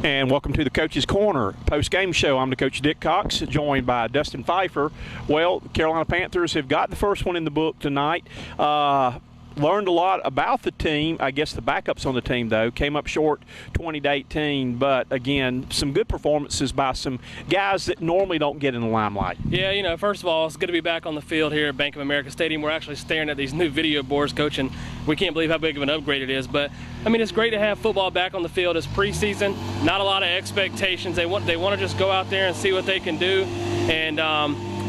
And welcome to the Coach's Corner post-game show. I'm the coach, Dick Cox, joined by Dustin Phifer. Well, the Carolina Panthers have got the first one in the book tonight. Learned a lot about the team. I guess the backups on the team, though, came up short 20-18. But, again, some good performances by some guys that normally don't get in the limelight. Yeah, you know, first of all, it's good to be back on the field here at Bank of America Stadium. We're actually staring at these new video boards, Coach, and we can't believe how big of an upgrade it is. But, I mean, it's great to have football back on the field. It's preseason, not a lot of expectations. They want to just go out there and see what they can do. And,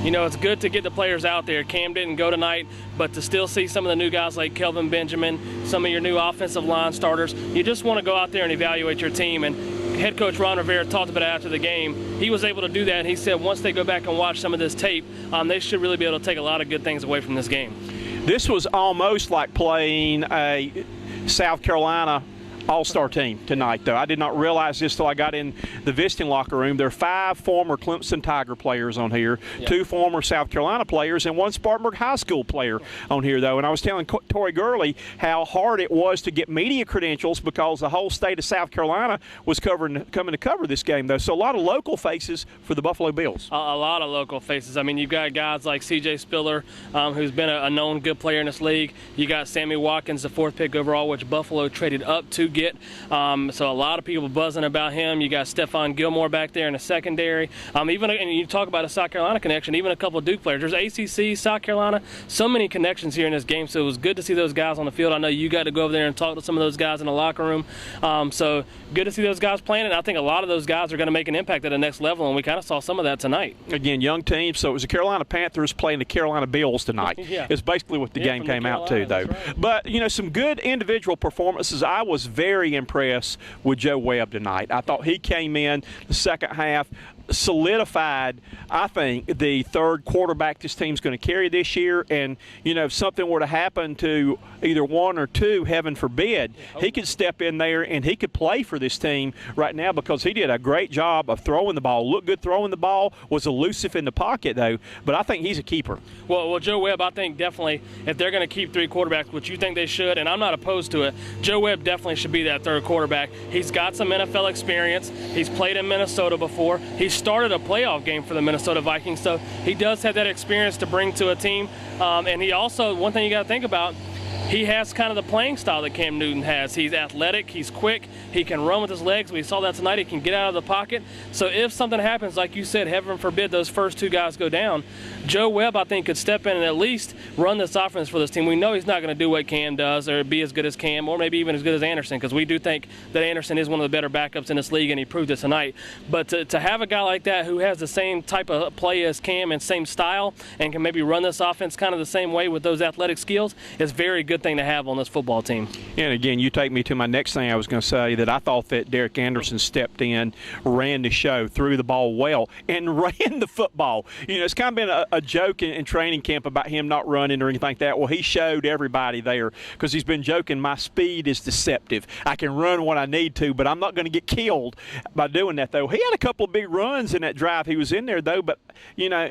you know, it's good to get the players out there. Cam didn't go tonight, but to still see some of the new guys like Kelvin Benjamin, some of your new offensive line starters, you just want to go out there and evaluate your team. And head coach Ron Rivera talked about it after the game. He was able to do that, and he said once they go back and watch some of this tape, they should really be able to take a lot of good things away from this game. This was almost like playing a South Carolina all-star team tonight, though. I did not realize this till I got in the visiting locker room. There are 5 former Clemson Tiger players on here, 2 former South Carolina players, and 1 Spartanburg High School player on here, though. And I was telling Tori Gurley how hard it was to get media credentials because the whole state of South Carolina was coming to cover this game, though. So a lot of local faces for the Buffalo Bills. A lot of local faces. I mean, you've got guys like C.J. Spiller, who's been a known good player in this league. You got Sammy Watkins, the 4th pick overall, which Buffalo traded up to get. So a lot of people buzzing about him. You got Stephon Gilmore back there in the secondary. And you talk about a South Carolina connection, even a couple of Duke players. There's ACC, South Carolina, so many connections here in this game. So it was good to see those guys on the field. I know you got to go over there and talk to some of those guys in the locker room. So good to see those guys playing, and I think a lot of those guys are going to make an impact at the next level, and we kind of saw some of that tonight. Again, young team. So it was the Carolina Panthers playing the Carolina Bills tonight. Yeah. It's basically what the game came out to, though. Right. But, you know, some good individual performances. I was very impressed with Joe Webb tonight. I thought he came in the second half, solidified, I think, the 3rd quarterback this team's going to carry this year. And, you know, if something were to happen to either 1 or 2, heaven forbid, he could step in there and he could play for this team right now because he did a great job of throwing the ball. Looked good throwing the ball, was elusive in the pocket, though. But I think he's a keeper. Well, Joe Webb, I think definitely, if they're going to keep 3 quarterbacks, which you think they should, and I'm not opposed to it, Joe Webb definitely should be that 3rd quarterback. He's got some NFL experience. He's played in Minnesota before. He's started a playoff game for the Minnesota Vikings, so he does have that experience to bring to a team. And he also, one thing you got to think about, he has kind of the playing style that Cam Newton has. He's athletic, he's quick, he can run with his legs. We saw that tonight. He can get out of the pocket. So if something happens, like you said, heaven forbid those first 2 guys go down, Joe Webb, I think, could step in and at least run this offense for this team. We know he's not going to do what Cam does or be as good as Cam or maybe even as good as Anderson, because we do think that Anderson is one of the better backups in this league, and he proved it tonight. But to have a guy like that who has the same type of play as Cam and same style and can maybe run this offense kind of the same way with those athletic skills is a very good thing to have on this football team. And again, you take me to my next thing I was going to say, that I thought that Derek Anderson stepped in, ran the show, threw the ball well, and ran the football. You know, it's kind of been a joke in training camp about him not running or anything like that. Well, he showed everybody there, because he's been joking, my speed is deceptive. I can run when I need to, but I'm not going to get killed by doing that, though. He had a couple of big runs in that drive he was in there, though. But, you know,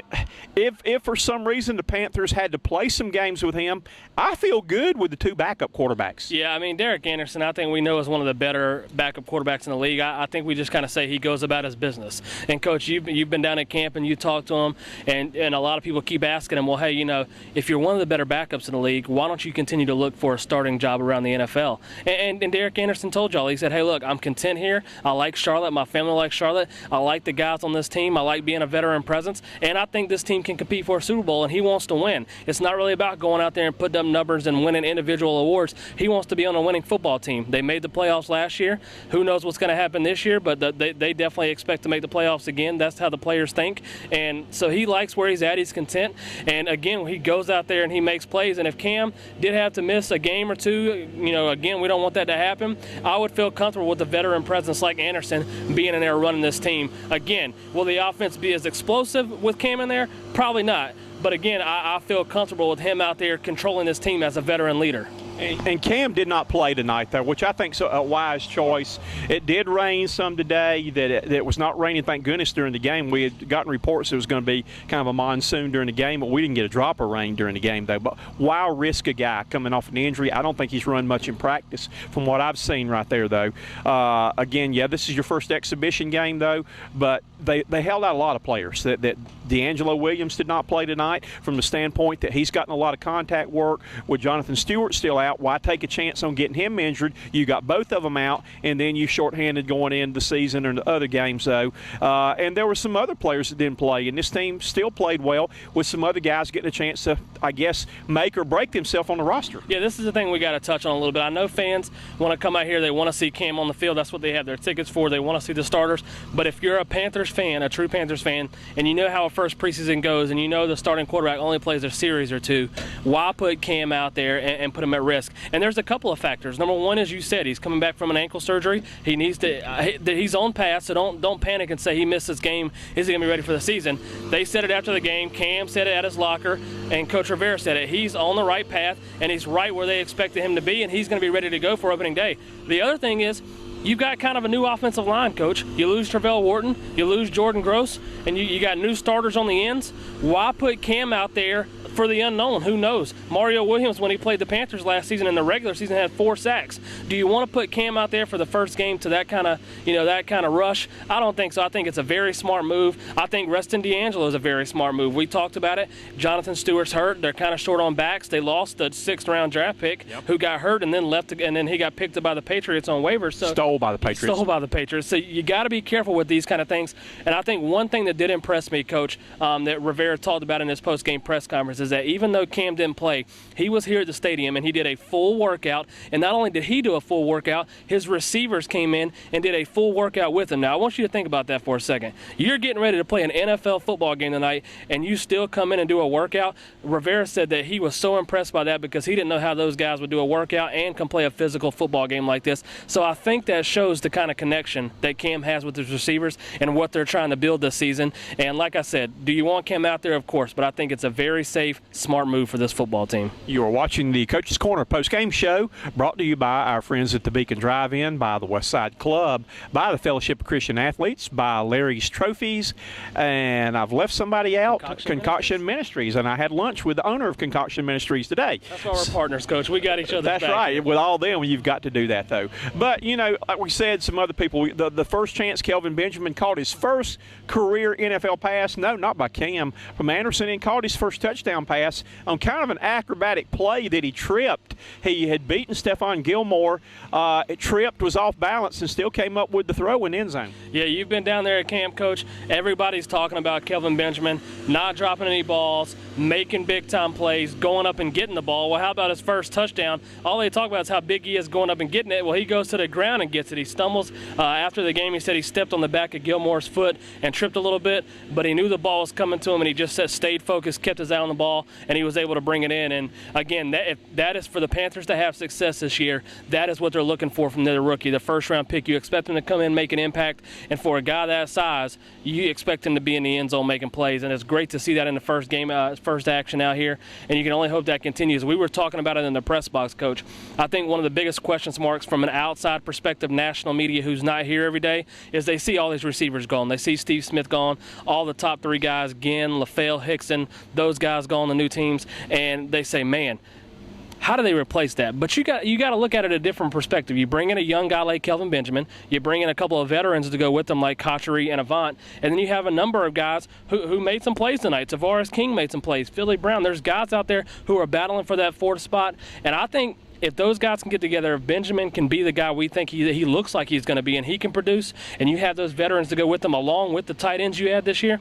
if for some reason the Panthers had to play some games with him, I feel good with the 2 backup quarterbacks. Yeah, I mean, Derek Anderson, I think we know is one of the better backup quarterbacks in the league. I think we just kind of say he goes about his business. And, Coach, you've been down at camp and you talked to him, and a lot of people keep asking him, well, hey, you know, if you're one of the better backups in the league, why don't you continue to look for a starting job around the NFL? And Derek Anderson told y'all, he said, hey, look, I'm content here. I like Charlotte. My family likes Charlotte. I like the guys on this team. I like being a veteran presence. And I think this team can compete for a Super Bowl, and he wants to win. It's not really about going out there and putting up numbers and winning individual awards. He wants to be on a winning football team. They made the playoffs last year. Who knows what's going to happen this year, but they definitely expect to make the playoffs again. That's how the players think. And so he likes where he's at. He's content. And again, he goes out there and he makes plays. And if Cam did have to miss a game or 2, you know, again, we don't want that to happen. I would feel comfortable with a veteran presence like Anderson being in there running this team. Again, will the offense be as explosive with Cam in there? Probably not. But again, I feel comfortable with him out there controlling this team as a veteran leader. And Cam did not play tonight, though, which I think is a wise choice. It did rain some today. That it was not raining, thank goodness, during the game. We had gotten reports it was going to be kind of a monsoon during the game, but we didn't get a drop of rain during the game, though. But why risk a guy coming off an injury? I don't think he's run much in practice from what I've seen right there, though. Again, yeah, this is your first exhibition game, though, but they held out a lot of players. That D'Angelo Williams did not play tonight from the standpoint that he's gotten a lot of contact work with Jonathan Stewart still out. Why take a chance on getting him injured? You got both of them out, and then you shorthanded going into the season or the other games, though. And there were some other players that didn't play, and this team still played well with some other guys getting a chance to, I guess, make or break themselves on the roster. Yeah, this is the thing we got to touch on a little bit. I know fans want to come out here. They want to see Cam on the field. That's what they have their tickets for. They want to see the starters. But if you're a Panthers fan, a true Panthers fan, and you know how a first preseason goes, and you know the starting quarterback only plays a series or two, why put Cam out there and put him at risk? And there's a couple of factors. Number one, as you said, he's coming back from an ankle surgery. He needs to. He's on path, so don't panic and say he missed this game. Is he going to be ready for the season? They said it after the game. Cam said it at his locker, and Coach Rivera said it. He's on the right path, and he's right where they expected him to be, and he's going to be ready to go for opening day. The other thing is, you've got kind of a new offensive line, Coach. You lose Travell Wharton, you lose Jordan Gross, and you got new starters on the ends. Why put Cam out there for the unknown? Who knows? Mario Williams, when he played the Panthers last season in the regular season, had 4 sacks. Do you want to put Cam out there for the first game to that kind of rush? I don't think so. I think it's a very smart move. I think resting D'Angelo is a very smart move. We talked about it. Jonathan Stewart's hurt. They're kind of short on backs. They lost the 6th-round draft pick who got hurt and then left, and then he got picked up by the Patriots on waivers. So Stole by the Patriots. So you got to be careful with these kind of things. And I think one thing that did impress me, Coach, that Rivera talked about in his post-game press conference is that even though Cam didn't play, he was here at the stadium and he did a full workout. And not only did he do a full workout, his receivers came in and did a full workout with him. Now, I want you to think about that for a second. You're getting ready to play an NFL football game tonight, and you still come in and do a workout. Rivera said that he was so impressed by that because he didn't know how those guys would do a workout and can play a physical football game like this. So I think that shows the kind of connection that Cam has with his receivers and what they're trying to build this season. And like I said, do you want Cam out there? Of course, but I think it's a very safe, smart move for this football team. You are watching the Coach's Corner post-game show, brought to you by our friends at the Beacon Drive-In, by the West Side Club, by the Fellowship of Christian Athletes, by Larry's Trophies, and I've left somebody out, Concoction Ministries, and I had lunch with the owner of Concoction Ministries today. That's why we're partners, Coach. We got each other. That's back. Right. With all them, you've got to do that, though. But, you know, like we said, some other people, the first chance Kelvin Benjamin caught his first career NFL pass, no, not by Cam, from Anderson, and caught his first touchdown pass on kind of an acrobatic play that he tripped. He had beaten Stephon Gilmore. It tripped, was off balance, and still came up with the throw in the end zone. Yeah, you've been down there at camp, Coach. Everybody's talking about Kelvin Benjamin not dropping any balls, making big-time plays, going up and getting the ball. Well, how about his first touchdown? All they talk about is how big he is going up and getting it. Well, he goes to the ground and gets it. He stumbles. After the game, he said he stepped on the back of Gilmore's foot and tripped a little bit, but he knew the ball was coming to him, and he just stayed focused, kept his eye on the ball, and he was able to bring it in. And, again, if that is for the Panthers to have success this year, that is what they're looking for from their rookie, the first-round pick. You expect him to come in, make an impact, and for a guy that size, you expect him to be in the end zone making plays, and it's great to see that in the first game, first action out here, and you can only hope that continues. We were talking about it in the press box, Coach. I think one of the biggest question marks from an outside perspective, national media who's not here every day, is they see all these receivers gone. They see Steve Smith gone, all the top 3 guys, Ginn, LaFell, Hickson, those guys gone, the new teams, and they say, man, how do they replace that? But you got to look at it a different perspective. You bring in a young guy like Kelvin Benjamin. You bring in a couple of veterans to go with them like Cotchery and Avant. And then you have a number of guys who made some plays tonight. Tavares King made some plays. Philly Brown. There's guys out there who are battling for that 4th spot. And I think if those guys can get together, if Benjamin can be the guy we think he looks like he's going to be and he can produce, and you have those veterans to go with them along with the tight ends you had this year,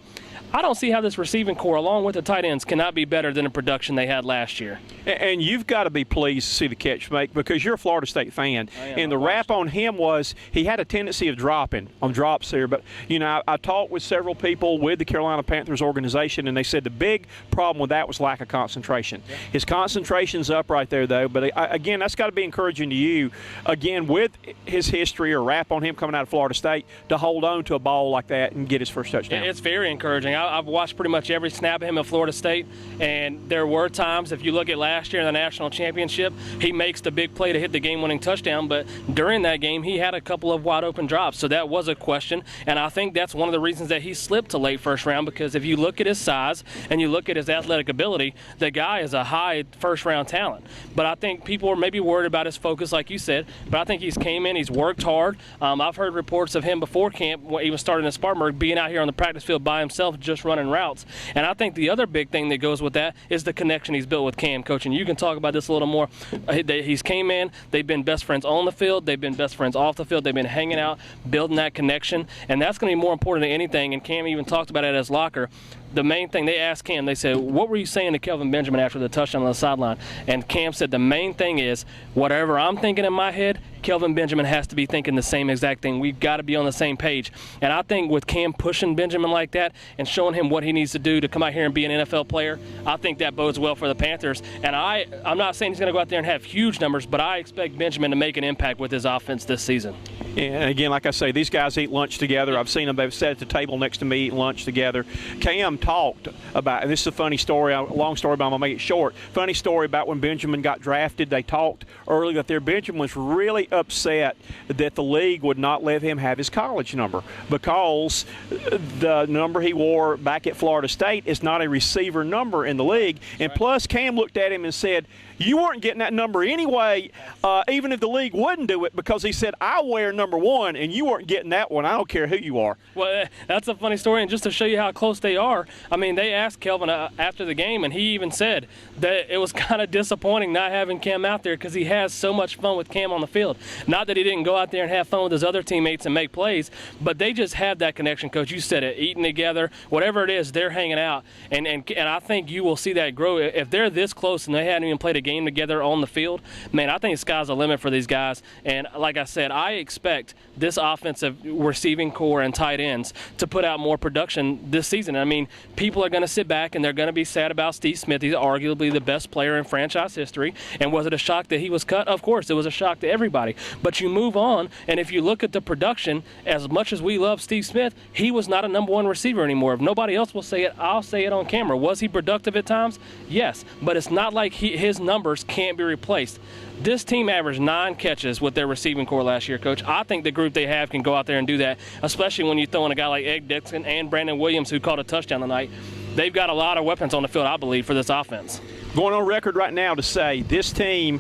I don't see how this receiving core, along with the tight ends, cannot be better than the production they had last year. And you've got to be pleased to see the catch make because you're a Florida State fan. And the rap on him was he had a tendency of dropping on drops here. But, you know, I talked with several people with the Carolina Panthers organization, and they said the big problem with that was lack of concentration. Yeah. His concentration's up right there, though. But, again, again, that's got to be encouraging to you, again, with his history or rap on him coming out of Florida State, to hold on to a ball like that and get his first touchdown. It's very encouraging. I've watched pretty much every snap of him at Florida State, and there were times, if you look at last year in the national championship, he makes the big play to hit the game-winning touchdown, but during that game, he had a couple of wide-open drops, so that was a question, and I think that's one of the reasons that he slipped to late first round, because if you look at his size and you look at his athletic ability, the guy is a high first-round talent. But I think people are maybe worried about his focus, like you said, but I think he's came in, he's worked hard. I've heard reports of him before camp, even starting in Spartanburg, being out here on the practice field by himself, just running routes. And I think the other big thing that goes with that is the connection he's built with Cam, Coach. And you can talk about this a little more. He's came in, they've been best friends on the field, they've been best friends off the field, they've been hanging out, building that connection, and that's going to be more important than anything. And Cam even talked about it at his locker. The main thing, they asked Cam, they said, what were you saying to Kelvin Benjamin after the touchdown on the sideline? And Cam said, the main thing is, whatever I'm thinking in my head, Kelvin Benjamin has to be thinking the same exact thing. We've got to be on the same page. And I think with Cam pushing Benjamin like that and showing him what he needs to do to come out here and be an NFL player, I think that bodes well for the Panthers. And I'm not saying he's going to go out there and have huge numbers, but I expect Benjamin to make an impact with his offense this season. And again, like I say, these guys eat lunch together. I've seen them. They've sat at the table next to me eating lunch together. Cam talked about, and this is a funny story, a long story, but I'm going to make it short. Funny story about when Benjamin got drafted. They talked earlier that Benjamin was really upset that the league would not let him have his college number because the number he wore back at Florida State is not a receiver number in the league. And plus, Cam looked at him and said, you weren't getting that number anyway, even if the league wouldn't do it, because he said, I wear number 1, and you weren't getting that one. I don't care who you are. Well, that's a funny story, and just to show you how close they are, I mean, they asked Kelvin after the game, and he even said that it was kind of disappointing not having Cam out there because he has so much fun with Cam on the field. Not that he didn't go out there and have fun with his other teammates and make plays, but they just have that connection, Coach. You said it, eating together, whatever it is, they're hanging out, and I think you will see that grow. If they're this close and they hadn't even played a game together on the field, man, I think the sky's the limit for these guys. And like I said, I expect this offensive receiving core and tight ends to put out more production this season. I mean, people are going to sit back and they're going to be sad about Steve Smith. He's arguably the best player in franchise history. And was it a shock that he was cut? Of course, it was a shock to everybody. But you move on, and if you look at the production, as much as we love Steve Smith, he was not a number 1 receiver anymore. If nobody else will say it, I'll say it on camera. Was he productive at times? Yes. But it's not like his numbers can't be replaced. This team averaged 9 catches with their receiving core last year, Coach. I think the group they have can go out there and do that, especially when you throw in a guy like Egg Dixon and Brandon Williams, who caught a touchdown tonight. They've got a lot of weapons on the field, I believe, for this offense. Going on record right now to say this team,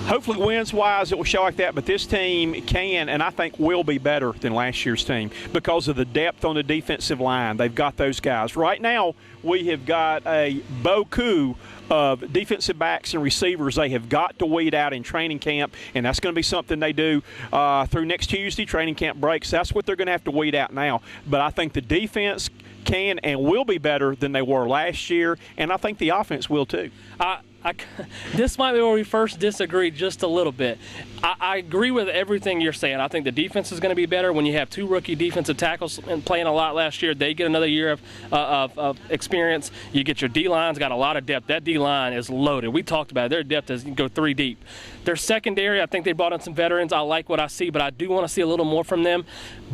hopefully wins-wise, it will show like that, but this team can and I think will be better than last year's team because of the depth on the defensive line. They've got those guys. Right now, we have got a beaucoup of defensive backs and receivers they have got to weed out in training camp, and that's going to be something they do through next Tuesday. Training camp breaks. That's what they're going to have to weed out now. But I think the defense can and will be better than they were last year, and I think the offense will too. This might be where we first disagree just a little bit. I agree with everything you're saying. I think the defense is going to be better when you have 2 rookie defensive tackles and playing a lot last year. They get another year of experience. You get your D-line's got a lot of depth. That D-line is loaded. We talked about it. Their depth is go 3 deep. Their secondary, I think they brought in some veterans. I like what I see, but I do want to see a little more from them.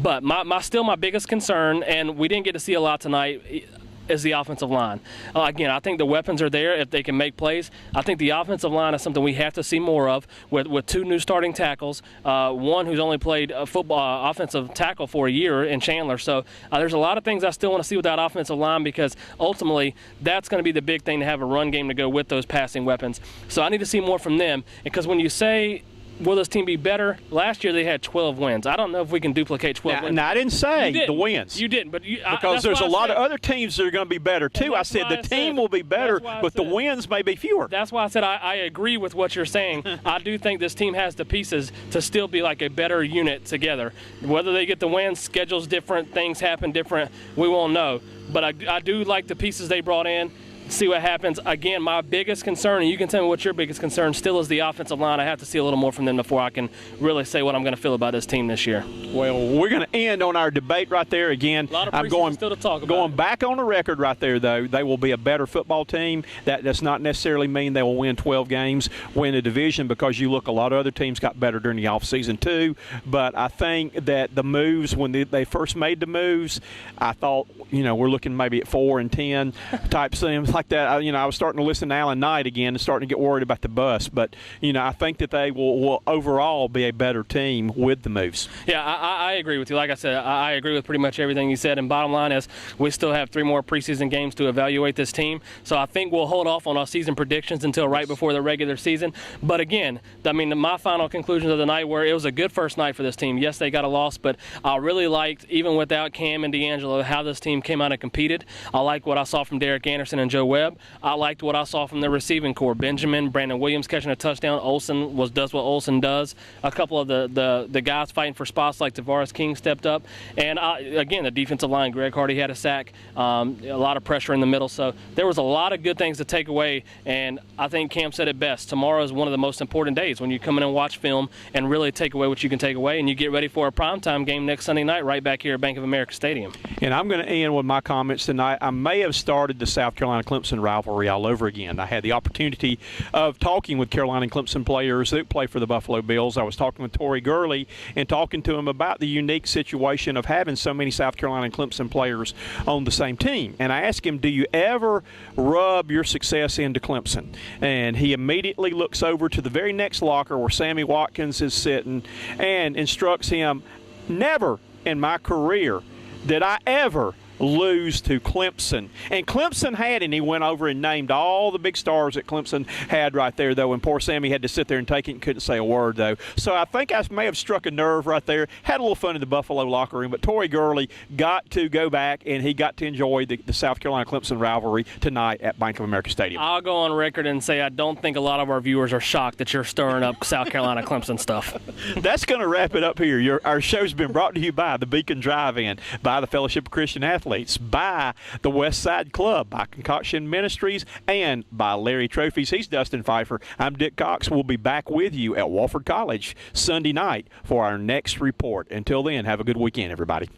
But still my biggest concern, and we didn't get to see a lot tonight, is the offensive line. Again, I think the weapons are there if they can make plays. I think the offensive line is something we have to see more of with 2 new starting tackles, one who's only played football offensive tackle for a year in Chandler. So there's a lot of things I still want to see with that offensive line because ultimately that's going to be the big thing to have a run game to go with those passing weapons. So I need to see more from them because when you say will this team be better? Last year they had 12 wins. I don't know if we can duplicate 12 wins. No, I didn't say the wins. You didn't, but because there's a lot of other teams that are going to be better too. I said the team will be better, but the wins may be fewer. That's why I said I agree with what you're saying. I do think this team has the pieces to still be like a better unit together. Whether they get the wins, schedules different, things happen different, we won't know. But I do like the pieces they brought in. see what happens. Again, my biggest concern, and you can tell me what your biggest concern still is, the offensive line. I have to see a little more from them before I can really say what I'm going to feel about this team this year. Well, we're going to end on our debate right there again. A lot of I'm going still to talk about. Going back on the record right there, though, they will be a better football team. That does not necessarily mean they will win 12 games, win the division, because you look, a lot of other teams got better during the offseason too. But I think that the moves, when they first made the moves, I thought, we're looking maybe at 4-10 type things like that. I was starting to listen to Alan Knight again and starting to get worried about the bus. But, I think that they will overall be a better team with the moves. Yeah, I agree with you. Like I said, I agree with pretty much everything you said. And bottom line is, we still have 3 more preseason games to evaluate this team. So I think we'll hold off on our season predictions until right before the regular season. But again, my final conclusions of the night were, it was a good first night for this team. Yes, they got a loss, but I really liked, even without Cam and D'Angelo, how this team came out and competed. I liked what I saw from Derek Anderson and Joe Webb. I liked what I saw from the receiving core. Benjamin, Brandon Williams catching a touchdown. Olsen does what Olsen does. A couple of the guys fighting for spots like Tavares King stepped up. And again, the defensive line, Greg Hardy had a sack, a lot of pressure in the middle. So there was a lot of good things to take away. And I think Cam said it best. Tomorrow is one of the most important days when you come in and watch film and really take away what you can take away, and you get ready for a primetime game next Sunday night right back here at Bank of America Stadium. And I'm going to end with my comments tonight. I may have started the South Carolina-Clemson rivalry all over again. I had the opportunity of talking with Carolina and Clemson players that play for the Buffalo Bills. I was talking with Torrey Gurley and talking to him about the unique situation of having so many South Carolina and Clemson players on the same team. And I asked him, do you ever rub your success into Clemson? And he immediately looks over to the very next locker where Sammy Watkins is sitting and instructs him, never in my career did I ever lose to Clemson. And Clemson had, and he went over and named all the big stars that Clemson had right there, though, and poor Sammy had to sit there and take it and couldn't say a word, though. So I think I may have struck a nerve right there. Had a little fun in the Buffalo locker room, but Torrey Gurley got to go back, and he got to enjoy the South Carolina-Clemson rivalry tonight at Bank of America Stadium. I'll go on record and say I don't think a lot of our viewers are shocked that you're stirring up South Carolina-Clemson stuff. That's going to wrap it up here. Our show's been brought to you by the Beacon Drive-In, by the Fellowship of Christian Athletes, by the West Side Club, by Concoction Ministries, and by Larry Trophies. He's Dustin Phifer. I'm Dick Cox. We'll be back with you at Wofford College Sunday night for our next report. Until then, have a good weekend, everybody.